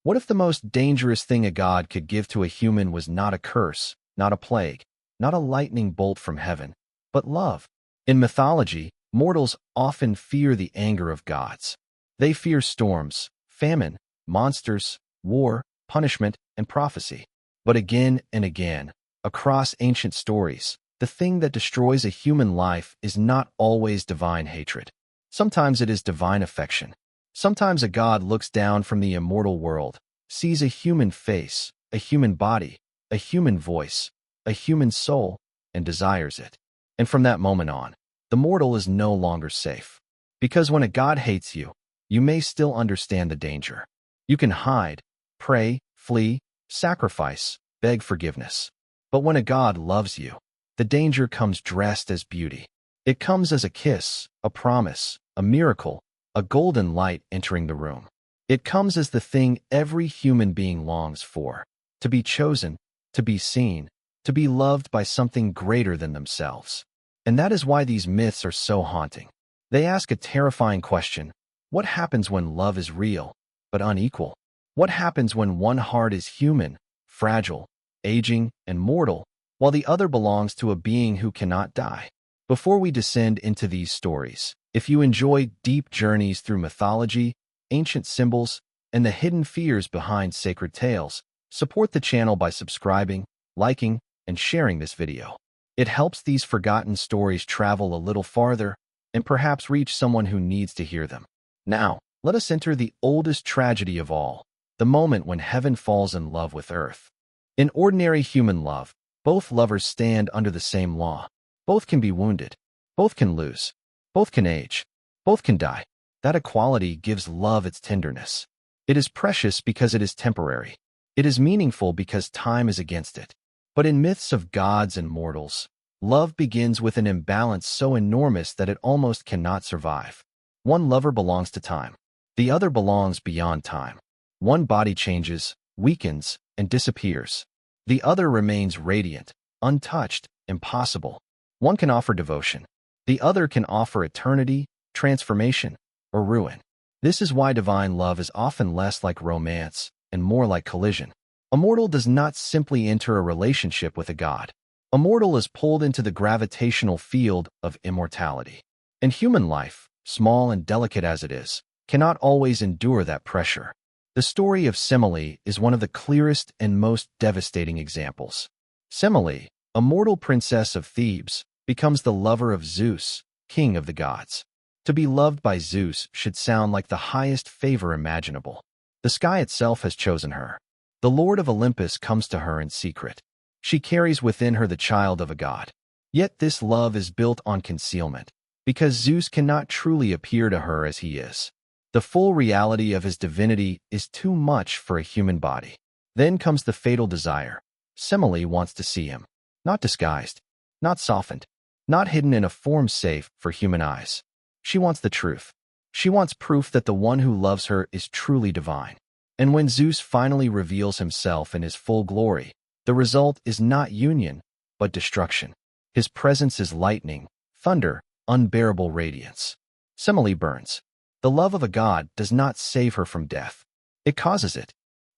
What if the most dangerous thing a god could give to a human was not a curse, not a plague, not a lightning bolt from heaven, but love? In mythology, mortals often fear the anger of gods. They fear storms, famine, monsters, war, punishment, and prophecy. But again and again, across ancient stories, the thing that destroys a human life is not always divine hatred. Sometimes it is divine affection. Sometimes a god looks down from the immortal world, sees a human face, a human body, a human voice, a human soul, and desires it. And from that moment on, the mortal is no longer safe. Because when a god hates you, you may still understand the danger. You can hide, pray, flee, sacrifice, beg forgiveness. But when a god loves you, the danger comes dressed as beauty. It comes as a kiss, a promise, a miracle, a golden light entering the room. It comes as the thing every human being longs for: to be chosen, to be seen, to be loved by something greater than themselves. And that is why these myths are so haunting. They ask a terrifying question: what happens when love is real, but unequal? What happens when one heart is human, fragile, aging, and mortal, while the other belongs to a being who cannot die? Before we descend into these stories, if you enjoy deep journeys through mythology, ancient symbols, and the hidden fears behind sacred tales, support the channel by subscribing, liking, and sharing this video. It helps these forgotten stories travel a little farther and perhaps reach someone who needs to hear them. Now, let us enter the oldest tragedy of all, the moment when heaven falls in love with earth. In ordinary human love, both lovers stand under the same law. Both can be wounded. Both can lose. Both can age. Both can die. That equality gives love its tenderness. It is precious because it is temporary. It is meaningful because time is against it. But in myths of gods and mortals, love begins with an imbalance so enormous that it almost cannot survive. One lover belongs to time. The other belongs beyond time. One body changes, weakens, and disappears. The other remains radiant, untouched, impossible. One can offer devotion. The other can offer eternity, transformation, or ruin. This is why divine love is often less like romance and more like collision. A mortal does not simply enter a relationship with a god. A mortal is pulled into the gravitational field of immortality. And human life, small and delicate as it is, cannot always endure that pressure. The story of Semele is one of the clearest and most devastating examples. Semele, a mortal princess of Thebes, becomes the lover of Zeus, king of the gods. To be loved by Zeus should sound like the highest favor imaginable. The sky itself has chosen her. The Lord of Olympus comes to her in secret. She carries within her the child of a god. Yet this love is built on concealment, because Zeus cannot truly appear to her as he is. The full reality of his divinity is too much for a human body. Then comes the fatal desire. Semele wants to see him, not disguised, not softened, not hidden in a form safe for human eyes. She wants the truth. She wants proof that the one who loves her is truly divine. And when Zeus finally reveals himself in his full glory, the result is not union, but destruction. His presence is lightning, thunder, unbearable radiance. Semele burns. The love of a god does not save her from death. It causes it.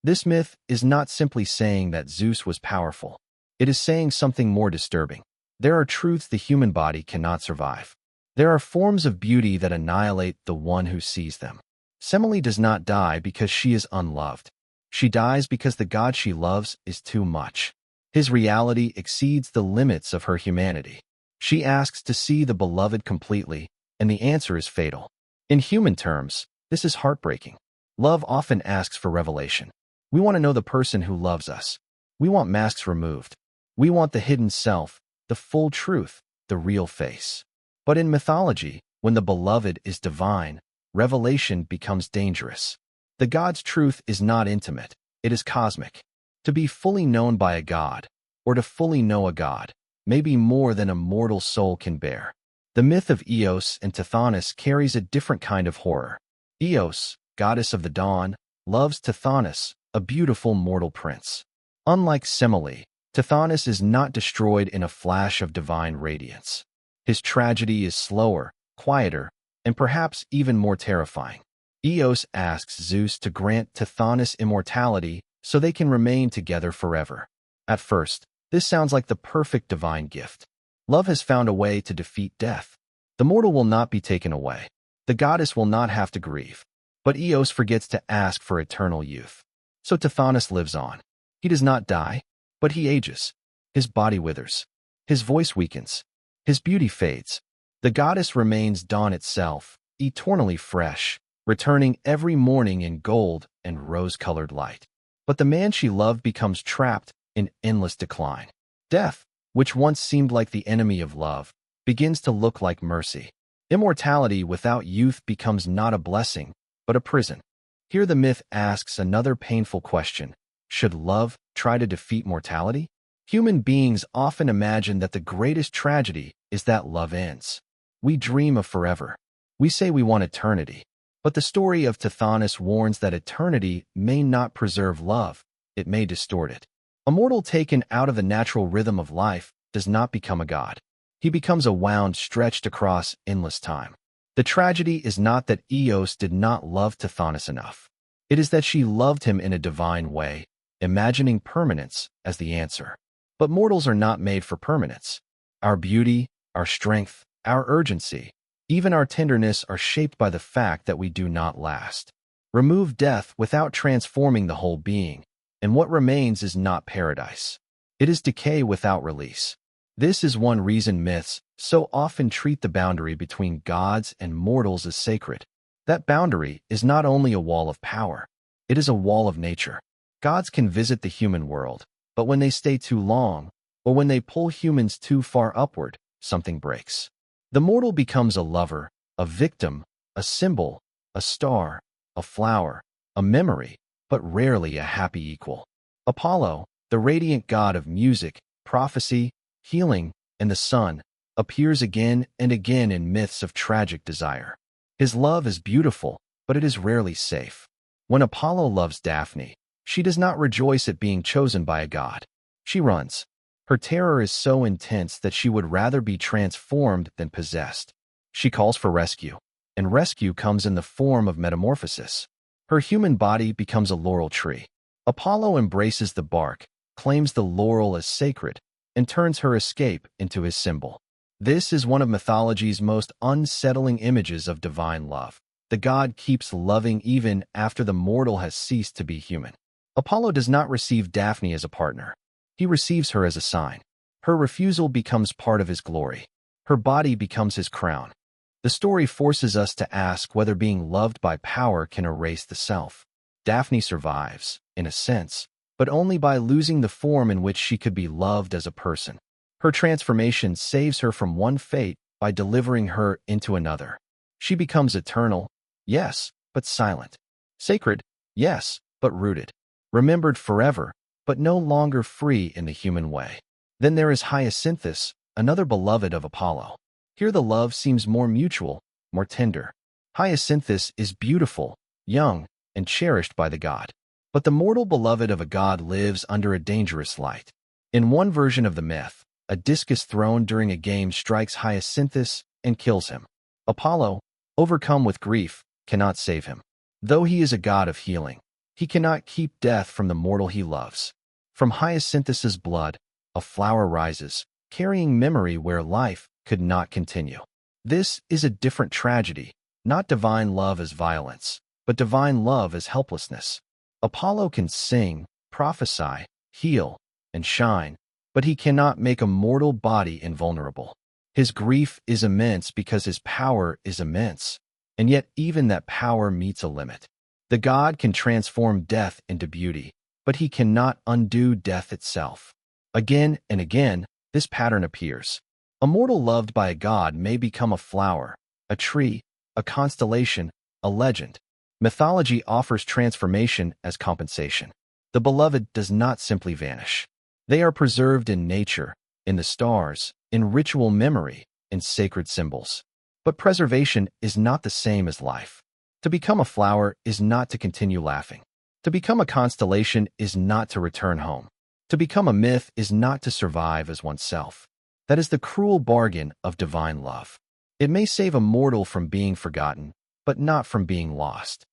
This myth is not simply saying that Zeus was powerful. It is saying something more disturbing. There are truths the human body cannot survive. There are forms of beauty that annihilate the one who sees them. Semele does not die because she is unloved. She dies because the god she loves is too much. His reality exceeds the limits of her humanity. She asks to see the beloved completely, and the answer is fatal. In human terms, this is heartbreaking. Love often asks for revelation. We want to know the person who loves us. We want masks removed. We want the hidden self, the full truth, the real face. But in mythology, when the beloved is divine, revelation becomes dangerous. The god's truth is not intimate, it is cosmic. To be fully known by a god, or to fully know a god, may be more than a mortal soul can bear. The myth of Eos and Tithonus carries a different kind of horror. Eos, goddess of the dawn, loves Tithonus, a beautiful mortal prince. Unlike Semele, Tithonus is not destroyed in a flash of divine radiance. His tragedy is slower, quieter, and perhaps even more terrifying. Eos asks Zeus to grant Tithonus immortality so they can remain together forever. At first, this sounds like the perfect divine gift. Love has found a way to defeat death. The mortal will not be taken away. The goddess will not have to grieve. But Eos forgets to ask for eternal youth. So Tithonus lives on. He does not die, but he ages. His body withers. His voice weakens. His beauty fades. The goddess remains dawn itself, eternally fresh, returning every morning in gold and rose-colored light. But the man she loved becomes trapped in endless decline. Death, which once seemed like the enemy of love, begins to look like mercy. Immortality without youth becomes not a blessing, but a prison. Here the myth asks another painful question. Should love try to defeat mortality? Human beings often imagine that the greatest tragedy is that love ends. We dream of forever. We say we want eternity. But the story of Tithonus warns that eternity may not preserve love, it may distort it. A mortal taken out of the natural rhythm of life does not become a god. He becomes a wound stretched across endless time. The tragedy is not that Eos did not love Tithonus enough. It is that she loved him in a divine way, imagining permanence as the answer. But mortals are not made for permanence. Our beauty, our strength, our urgency, even our tenderness are shaped by the fact that we do not last. Remove death without transforming the whole being, and what remains is not paradise. It is decay without release. This is one reason myths so often treat the boundary between gods and mortals as sacred. That boundary is not only a wall of power, it is a wall of nature. Gods can visit the human world, but when they stay too long, or when they pull humans too far upward, something breaks. The mortal becomes a lover, a victim, a symbol, a star, a flower, a memory, but rarely a happy equal. Apollo, the radiant god of music, prophecy, healing, and the sun, appears again and again in myths of tragic desire. His love is beautiful, but it is rarely safe. When Apollo loves Daphne, she does not rejoice at being chosen by a god. She runs. Her terror is so intense that she would rather be transformed than possessed. She calls for rescue, and rescue comes in the form of metamorphosis. Her human body becomes a laurel tree. Apollo embraces the bark, claims the laurel as sacred, and turns her escape into his symbol. This is one of mythology's most unsettling images of divine love. The god keeps loving even after the mortal has ceased to be human. Apollo does not receive Daphne as a partner. He receives her as a sign. Her refusal becomes part of his glory. Her body becomes his crown. The story forces us to ask whether being loved by power can erase the self. Daphne survives, in a sense, but only by losing the form in which she could be loved as a person. Her transformation saves her from one fate by delivering her into another. She becomes eternal, yes, but silent. Sacred, yes, but rooted. Remembered forever, but no longer free in the human way. Then there is Hyacinthus, another beloved of Apollo. Here the love seems more mutual, more tender. Hyacinthus is beautiful, young, and cherished by the god. But the mortal beloved of a god lives under a dangerous light. In one version of the myth, a discus thrown during a game strikes Hyacinthus and kills him. Apollo, overcome with grief, cannot save him. Though he is a god of healing, he cannot keep death from the mortal he loves. From Hyacinthus's blood, a flower rises, carrying memory where life could not continue. This is a different tragedy, not divine love as violence, but divine love as helplessness. Apollo can sing, prophesy, heal, and shine, but he cannot make a mortal body invulnerable. His grief is immense because his power is immense, and yet even that power meets a limit. The god can transform death into beauty, but he cannot undo death itself. Again and again, this pattern appears. A mortal loved by a god may become a flower, a tree, a constellation, a legend. Mythology offers transformation as compensation. The beloved does not simply vanish. They are preserved in nature, in the stars, in ritual memory, in sacred symbols. But preservation is not the same as life. To become a flower is not to continue laughing. To become a constellation is not to return home. To become a myth is not to survive as oneself. That is the cruel bargain of divine love. It may save a mortal from being forgotten, but not from being lost.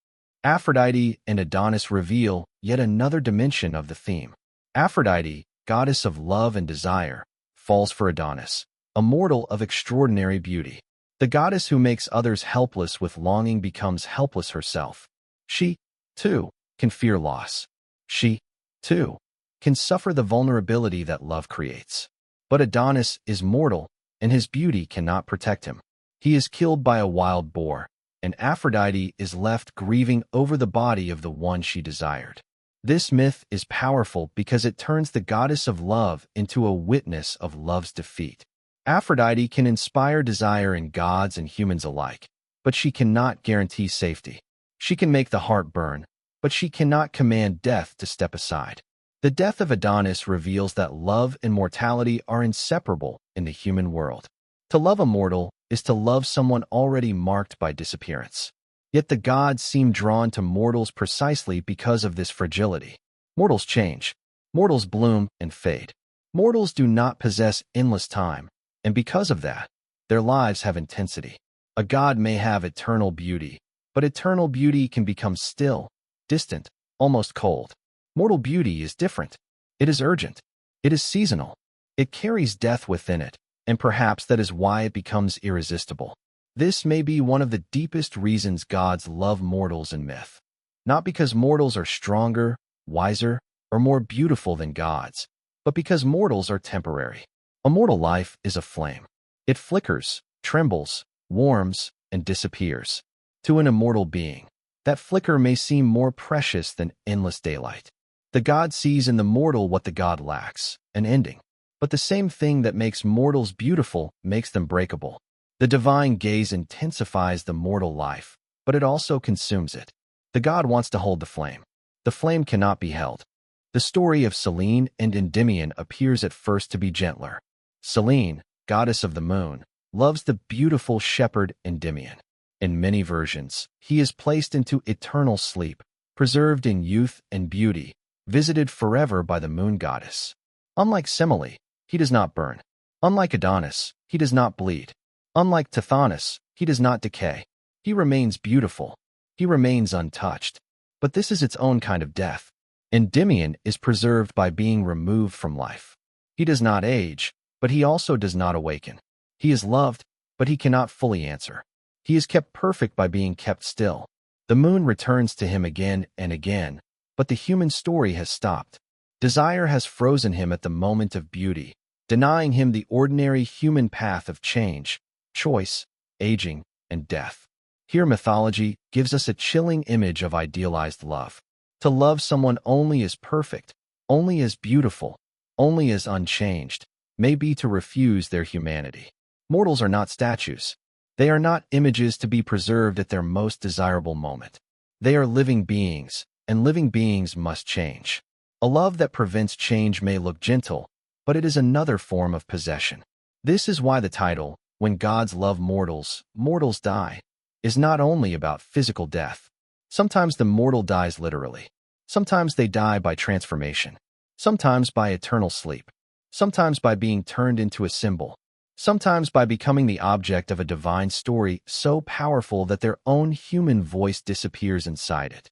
Aphrodite and Adonis reveal yet another dimension of the theme. Aphrodite, goddess of love and desire, falls for Adonis, a mortal of extraordinary beauty. The goddess who makes others helpless with longing becomes helpless herself. She, too, can fear loss. She, too, can suffer the vulnerability that love creates. But Adonis is mortal, and his beauty cannot protect him. He is killed by a wild boar, and Aphrodite is left grieving over the body of the one she desired. This myth is powerful because it turns the goddess of love into a witness of love's defeat. Aphrodite can inspire desire in gods and humans alike, but she cannot guarantee safety. She can make the heart burn, but she cannot command death to step aside. The death of Adonis reveals that love and mortality are inseparable in the human world. To love a mortal is to love someone already marked by disappearance. Yet the gods seem drawn to mortals precisely because of this fragility. Mortals change. Mortals bloom and fade. Mortals do not possess endless time, and because of that, their lives have intensity. A god may have eternal beauty, but eternal beauty can become still, distant, almost cold. Mortal beauty is different. It is urgent. It is seasonal. It carries death within it, and perhaps that is why it becomes irresistible. This may be one of the deepest reasons gods love mortals in myth. Not because mortals are stronger, wiser, or more beautiful than gods, but because mortals are temporary. A mortal life is a flame. It flickers, trembles, warms, and disappears. To an immortal being, that flicker may seem more precious than endless daylight. The god sees in the mortal what the god lacks, an ending. But the same thing that makes mortals beautiful makes them breakable. The divine gaze intensifies the mortal life, but it also consumes it. The god wants to hold the flame. The flame cannot be held. The story of Selene and Endymion appears at first to be gentler. Selene, goddess of the moon, loves the beautiful shepherd Endymion. In many versions, he is placed into eternal sleep, preserved in youth and beauty, visited forever by the moon goddess. Unlike Semele, he does not burn. Unlike Adonis, he does not bleed. Unlike Tithonus, he does not decay. He remains beautiful. He remains untouched. But this is its own kind of death. Endymion is preserved by being removed from life. He does not age, but he also does not awaken. He is loved, but he cannot fully answer. He is kept perfect by being kept still. The moon returns to him again and again, but the human story has stopped. Desire has frozen him at the moment of beauty, denying him the ordinary human path of change, choice, aging, and death. Here mythology gives us a chilling image of idealized love. To love someone only as perfect, only as beautiful, only as unchanged, may be to refuse their humanity. Mortals are not statues. They are not images to be preserved at their most desirable moment. They are living beings, and living beings must change. A love that prevents change may look gentle, but it is another form of possession. This is why the title, When Gods Love Mortals, Mortals Die, is not only about physical death. Sometimes the mortal dies literally. Sometimes they die by transformation. Sometimes by eternal sleep. Sometimes by being turned into a symbol. Sometimes by becoming the object of a divine story so powerful that their own human voice disappears inside it.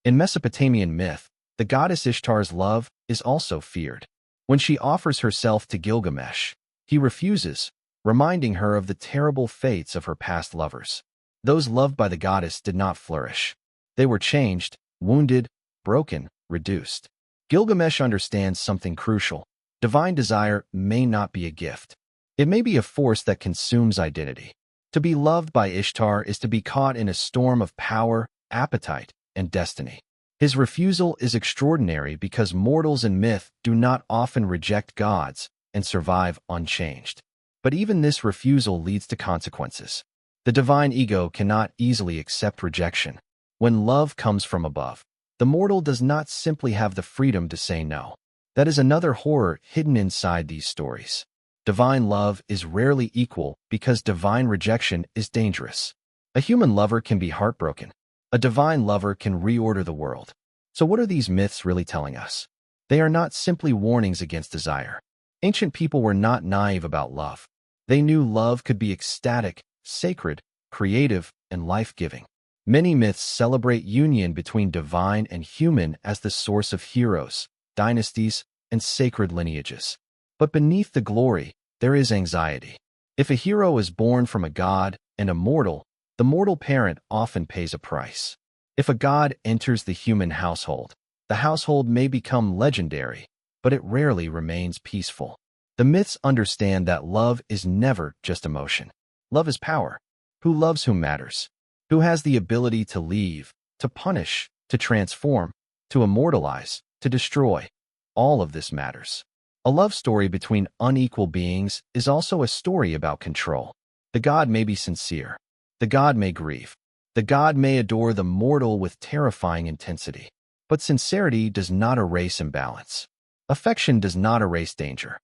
In Mesopotamian myth, the goddess Ishtar's love is also feared. When she offers herself to Gilgamesh, he refuses, reminding her of the terrible fates of her past lovers. Those loved by the goddess did not flourish. They were changed, wounded, broken, reduced. Gilgamesh understands something crucial. Divine desire may not be a gift. It may be a force that consumes identity. To be loved by Ishtar is to be caught in a storm of power, appetite, and destiny. His refusal is extraordinary because mortals in myth do not often reject gods and survive unchanged. But even this refusal leads to consequences. The divine ego cannot easily accept rejection. When love comes from above, the mortal does not simply have the freedom to say no. That is another horror hidden inside these stories. Divine love is rarely equal because divine rejection is dangerous. A human lover can be heartbroken. A divine lover can reorder the world. So what are these myths really telling us? They are not simply warnings against desire. Ancient people were not naive about love. They knew love could be ecstatic, sacred, creative, and life-giving. Many myths celebrate union between divine and human as the source of heroes, dynasties, and sacred lineages. But beneath the glory, there is anxiety. If a hero is born from a god and a mortal, the mortal parent often pays a price. If a god enters the human household, the household may become legendary, but it rarely remains peaceful. The myths understand that love is never just emotion. Love is power. Who loves whom matters. Who has the ability to leave, to punish, to transform, to immortalize, to destroy. All of this matters. A love story between unequal beings is also a story about control. The god may be sincere. The god may grieve. The god may adore the mortal with terrifying intensity. But sincerity does not erase imbalance. Affection does not erase danger.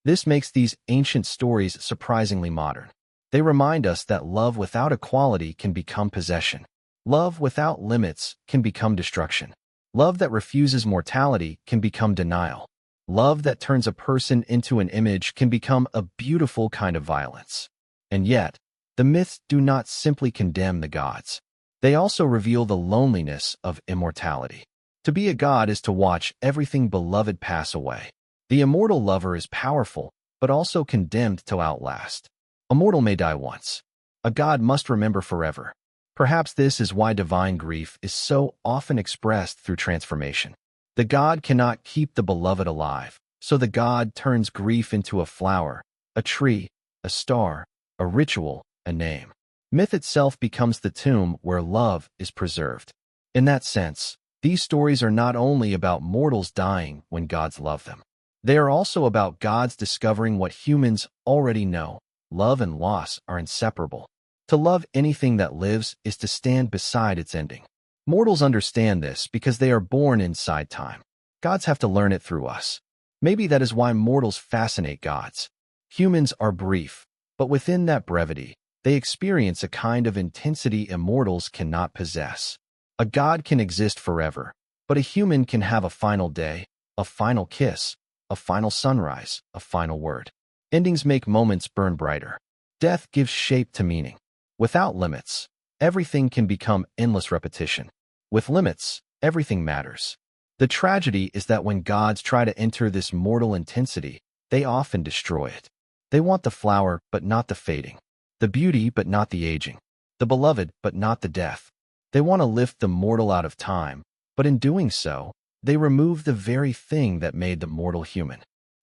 This makes these ancient stories surprisingly modern. They remind us that love without equality can become possession. Love without limits can become destruction. Love that refuses mortality can become denial. Love that turns a person into an image can become a beautiful kind of violence. And yet, the myths do not simply condemn the gods. They also reveal the loneliness of immortality. To be a god is to watch everything beloved pass away. The immortal lover is powerful, but also condemned to outlast. A mortal may die once. A god must remember forever. Perhaps this is why divine grief is so often expressed through transformation. The god cannot keep the beloved alive, so the god turns grief into a flower, a tree, a star, a ritual, a name. Myth itself becomes the tomb where love is preserved. In that sense, these stories are not only about mortals dying when gods love them. They are also about gods discovering what humans already know. Love and loss are inseparable. To love anything that lives is to stand beside its ending. Mortals understand this because they are born inside time. Gods have to learn it through us. Maybe that is why mortals fascinate gods. Humans are brief, but within that brevity, they experience a kind of intensity immortals cannot possess. A god can exist forever, but a human can have a final day, a final kiss, a final sunrise, a final word. Endings make moments burn brighter. Death gives shape to meaning. Without limits, everything can become endless repetition. With limits, everything matters. The tragedy is that when gods try to enter this mortal intensity, they often destroy it. They want the flower, but not the fading. The beauty, but not the aging. The beloved, but not the death. They want to lift the mortal out of time, but in doing so, they remove the very thing that made the mortal human.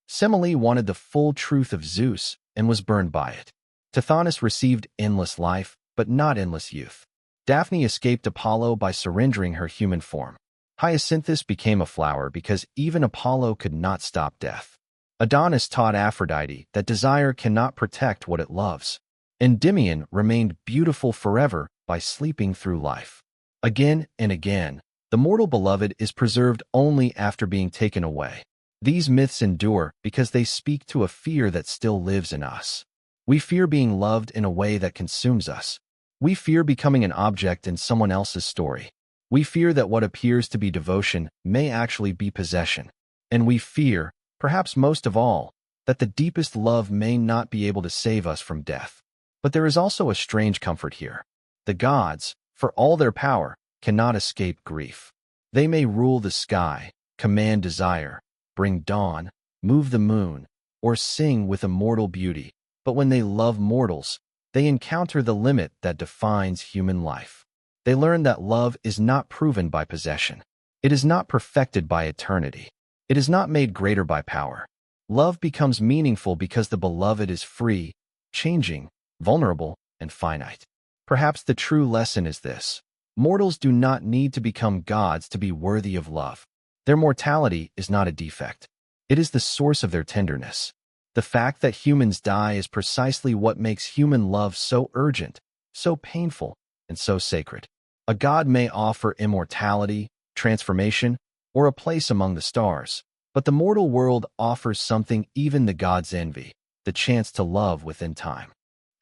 Semele wanted the full truth of Zeus and was burned by it. Tithonus received endless life, but not endless youth. Daphne escaped Apollo by surrendering her human form. Hyacinthus became a flower because even Apollo could not stop death. Adonis taught Aphrodite that desire cannot protect what it loves. Endymion remained beautiful forever by sleeping through life. Again and again, the mortal beloved is preserved only after being taken away. These myths endure because they speak to a fear that still lives in us. We fear being loved in a way that consumes us. We fear becoming an object in someone else's story. We fear that what appears to be devotion may actually be possession. And we fear, perhaps most of all, that the deepest love may not be able to save us from death. But there is also a strange comfort here. The gods, for all their power, cannot escape grief. They may rule the sky, command desire, bring dawn, move the moon, or sing with immortal beauty, but when they love mortals, they encounter the limit that defines human life. They learn that love is not proven by possession. It is not perfected by eternity. It is not made greater by power. Love becomes meaningful because the beloved is free, changing, vulnerable, and finite. Perhaps the true lesson is this. Mortals do not need to become gods to be worthy of love. Their mortality is not a defect. It is the source of their tenderness. The fact that humans die is precisely what makes human love so urgent, so painful, and so sacred. A god may offer immortality, transformation, or a place among the stars, but the mortal world offers something even the gods envy, the chance to love within time.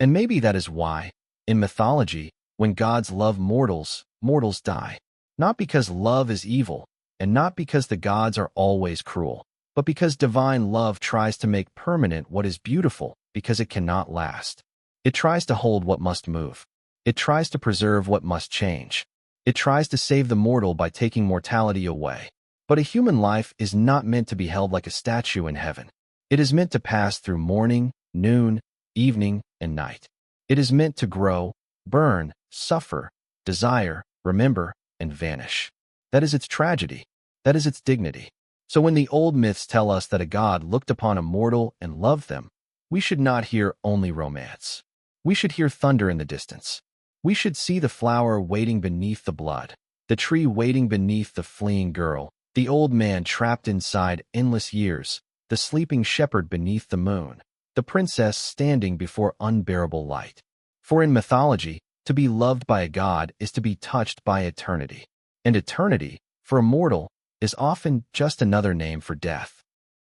And maybe that is why, in mythology, when gods love mortals, mortals die. Not because love is evil, and not because the gods are always cruel, but because divine love tries to make permanent what is beautiful because it cannot last. It tries to hold what must move. It tries to preserve what must change. It tries to save the mortal by taking mortality away. But a human life is not meant to be held like a statue in heaven. It is meant to pass through morning, noon, evening, and night. It is meant to grow, burn, suffer, desire, remember, and vanish. That is its tragedy. That is its dignity. So when the old myths tell us that a god looked upon a mortal and loved them, we should not hear only romance. We should hear thunder in the distance. We should see the flower waiting beneath the blood, the tree waiting beneath the fleeing girl, the old man trapped inside endless years, the sleeping shepherd beneath the moon, the princess standing before unbearable light. For in mythology, to be loved by a god is to be touched by eternity. And eternity, for a mortal, is often just another name for death.